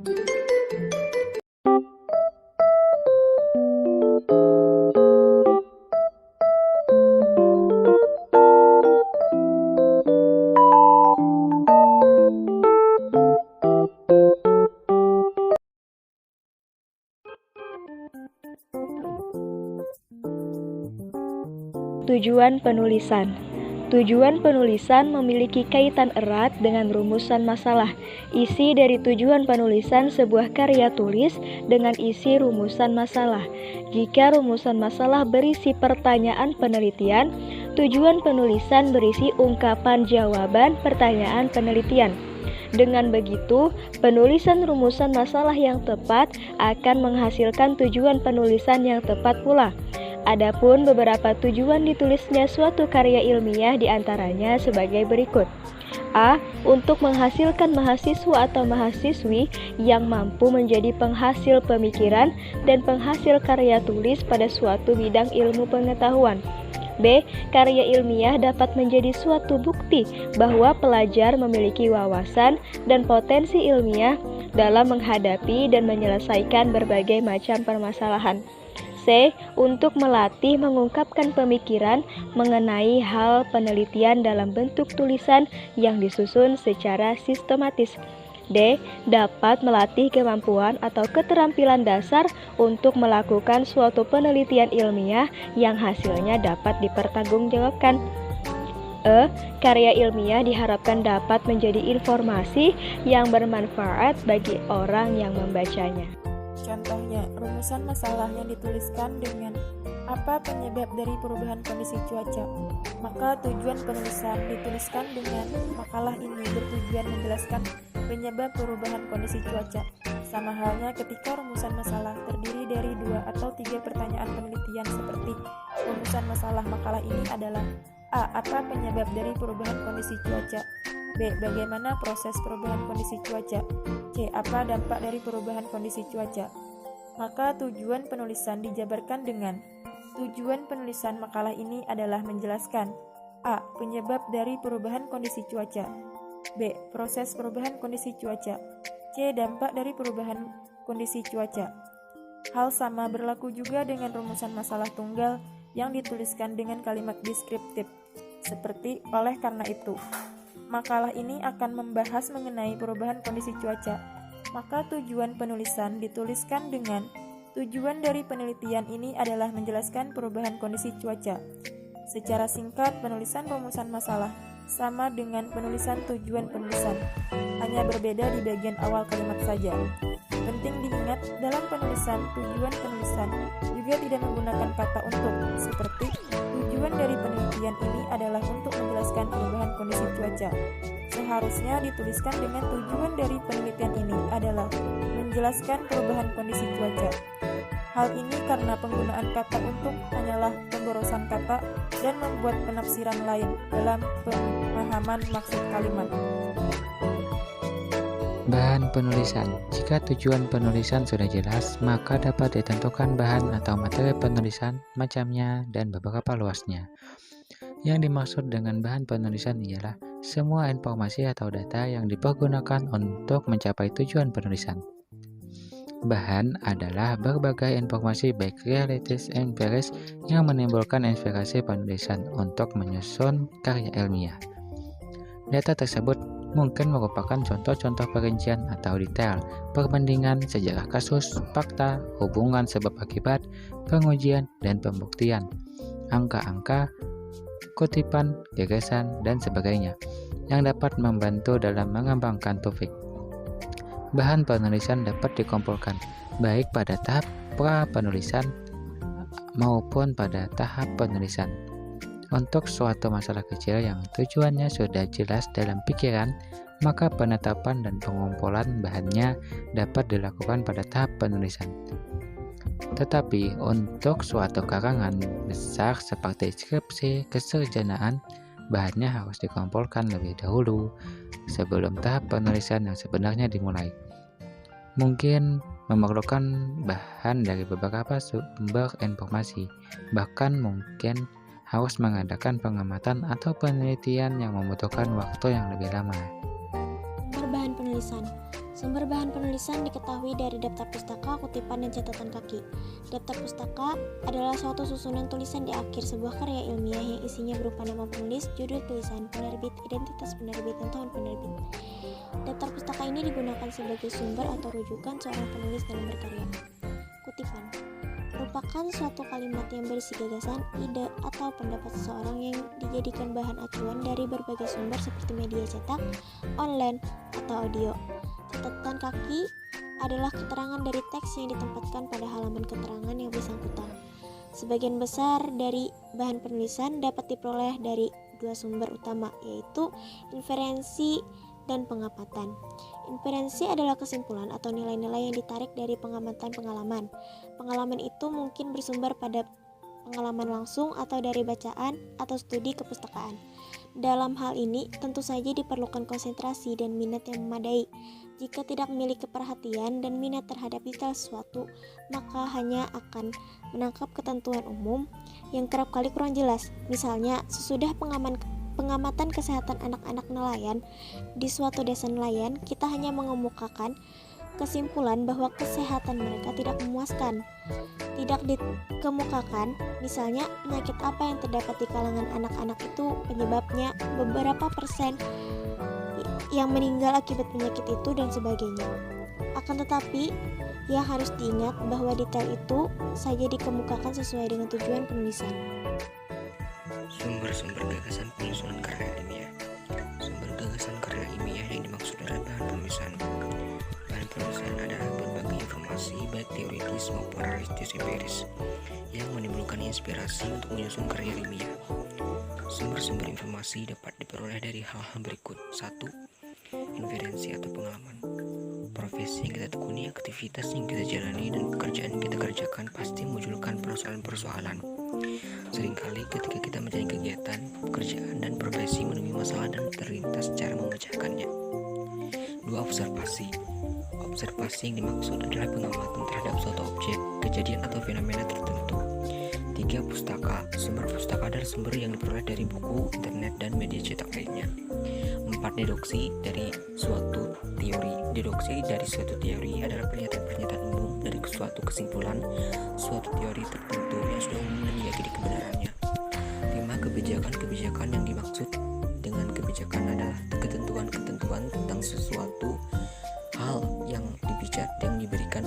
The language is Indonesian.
Tujuan penulisan. Tujuan penulisan memiliki kaitan erat dengan rumusan masalah. Isi dari tujuan penulisan sebuah karya tulis dengan isi rumusan masalah. Jika rumusan masalah berisi pertanyaan penelitian, tujuan penulisan berisi ungkapan jawaban pertanyaan penelitian. Dengan begitu, penulisan rumusan masalah yang tepat akan menghasilkan tujuan penulisan yang tepat pula. Adapun beberapa tujuan ditulisnya suatu karya ilmiah diantaranya sebagai berikut. A. Untuk menghasilkan mahasiswa atau mahasiswi yang mampu menjadi penghasil pemikiran dan penghasil karya tulis pada suatu bidang ilmu pengetahuan. B. Karya ilmiah dapat menjadi suatu bukti bahwa pelajar memiliki wawasan dan potensi ilmiah dalam menghadapi dan menyelesaikan berbagai macam permasalahan. C. Untuk melatih mengungkapkan pemikiran mengenai hal penelitian dalam bentuk tulisan yang disusun secara sistematis. D. Dapat melatih kemampuan atau keterampilan dasar untuk melakukan suatu penelitian ilmiah yang hasilnya dapat dipertanggungjawabkan. E. Karya ilmiah diharapkan dapat menjadi informasi yang bermanfaat bagi orang yang membacanya. Contohnya, rumusan masalah yang dituliskan dengan apa penyebab dari perubahan kondisi cuaca. Maka tujuan penulisan dituliskan dengan makalah ini bertujuan menjelaskan penyebab perubahan kondisi cuaca. Sama halnya ketika rumusan masalah terdiri dari 2 atau 3 pertanyaan penelitian seperti rumusan masalah makalah ini adalah A. Apa penyebab dari perubahan kondisi cuaca? B. Bagaimana proses perubahan kondisi cuaca? C. Apa dampak dari perubahan kondisi cuaca? Maka tujuan penulisan dijabarkan dengan tujuan penulisan makalah ini adalah menjelaskan A. Penyebab dari perubahan kondisi cuaca. B. Proses perubahan kondisi cuaca. C. Dampak dari perubahan kondisi cuaca. Hal sama berlaku juga dengan rumusan masalah tunggal yang dituliskan dengan kalimat deskriptif, seperti oleh karena itu. Makalah ini akan membahas mengenai perubahan kondisi cuaca. Maka tujuan penulisan dituliskan dengan tujuan dari penelitian ini adalah menjelaskan perubahan kondisi cuaca. Secara singkat, penulisan rumusan masalah sama dengan penulisan tujuan penulisan, hanya berbeda di bagian awal kalimat saja. Penting diingat, dalam penulisan tujuan penulisan juga tidak menggunakan kata untuk, seperti tujuan dari penelitian ini adalah untuk menjelaskan perubahan kondisi cuaca. Seharusnya dituliskan dengan tujuan dari penelitian ini adalah menjelaskan perubahan kondisi cuaca. Hal ini karena penggunaan kata untuk hanyalah pemborosan kata dan membuat penafsiran lain dalam pemahaman maksud kalimat. Bahan penulisan. Jika tujuan penulisan sudah jelas, maka dapat ditentukan bahan atau materi penulisan, macamnya, dan beberapa luasnya. Yang dimaksud dengan bahan penulisan ialah semua informasi atau data yang dipergunakan untuk mencapai tujuan penulisan. Bahan adalah berbagai informasi baik realistis dan empiris yang menimbulkan inspirasi penulisan untuk menyusun karya ilmiah. Data tersebut mungkin merupakan contoh-contoh perincian atau detail, perbandingan sejarah kasus, fakta, hubungan sebab akibat, pengujian dan pembuktian, angka-angka, kutipan, gagasan, dan sebagainya, yang dapat membantu dalam mengembangkan topik. Bahan penulisan dapat dikumpulkan baik pada tahap pra-penulisan maupun pada tahap penulisan. Untuk suatu masalah kecil yang tujuannya sudah jelas dalam pikiran, maka penetapan dan pengumpulan bahannya dapat dilakukan pada tahap penulisan. Tetapi untuk suatu karangan besar seperti skripsi kesarjanaan, bahannya harus dikumpulkan lebih dahulu sebelum tahap penulisan yang sebenarnya dimulai. Mungkin memerlukan bahan dari beberapa sumber informasi, bahkan mungkin harus mengadakan pengamatan atau penelitian yang membutuhkan waktu yang lebih lama. Bahan penulisan. Sumber bahan penulisan diketahui dari daftar pustaka, kutipan, dan catatan kaki. Daftar pustaka adalah suatu susunan tulisan di akhir sebuah karya ilmiah yang isinya berupa nama penulis, judul tulisan, penerbit, identitas penerbit, dan tahun penerbit. Daftar pustaka ini digunakan sebagai sumber atau rujukan seorang penulis dalam berkarya. Kutipan merupakan suatu kalimat yang berisi gagasan, ide, atau pendapat seseorang yang dijadikan bahan acuan dari berbagai sumber seperti media cetak, online, atau audio. Catatan kaki adalah keterangan dari teks yang ditempatkan pada halaman keterangan yang bersangkutan. Sebagian besar dari bahan penulisan dapat diperoleh dari dua sumber utama, yaitu inferensi dan pengamatan. Inferensi adalah kesimpulan atau nilai-nilai yang ditarik dari pengamatan pengalaman. Pengalaman itu mungkin bersumber pada pengalaman langsung atau dari bacaan atau studi kepustakaan. Dalam hal ini, tentu saja diperlukan konsentrasi dan minat yang memadai. Jika tidak memiliki perhatian dan minat terhadap detail sesuatu, maka hanya akan menangkap ketentuan umum yang kerap kali kurang jelas. Misalnya, sesudah pengamatan kesehatan anak-anak nelayan di suatu desa nelayan, kita hanya mengemukakan kesimpulan bahwa kesehatan mereka tidak memuaskan. Tidak dikemukakan, misalnya penyakit apa yang terdapat di kalangan anak-anak itu penyebabnya, beberapa persen yang meninggal akibat penyakit itu, dan sebagainya. Akan tetapi, yang harus diingat bahwa detail itu saja dikemukakan sesuai dengan tujuan penulisan. Sumber-sumber gagasan penyusunan karya ilmiah. Sumber gagasan karya ilmiah yang dimaksud adalah bahan penulisan. Bahan penulisan adalah berbagai informasi baik teoritis maupun realistis empiris yang menimbulkan inspirasi untuk menyusun karya ilmiah. Sumber-sumber informasi dapat diperoleh dari hal-hal berikut. 1. Inferensi atau pengalaman. Profesi yang kita tekuni, aktivitas yang kita jalani, dan pekerjaan yang kita kerjakan pasti memunculkan persoalan-persoalan. Seringkali ketika kita mencari kegiatan, pekerjaan, dan profesi menemui masalah dan terlintas cara memecahkannya. 2. Observasi. Observasi yang dimaksud adalah pengamatan terhadap suatu objek, kejadian, atau fenomena tertentu. 3. Pustaka. Sumber pustaka adalah sumber yang diperoleh dari buku, internet, dan media cetak lainnya. 4. Deduksi dari suatu teori. Deduksi dari suatu teori adalah pernyataan-pernyataan umum dari suatu kesimpulan suatu teori tertentu yang sudah umum dan diyakini kebenarannya. 5. Kebijakan yang dimaksud dengan kebijakan adalah ketentuan-ketentuan tentang sesuatu hal yang diberikan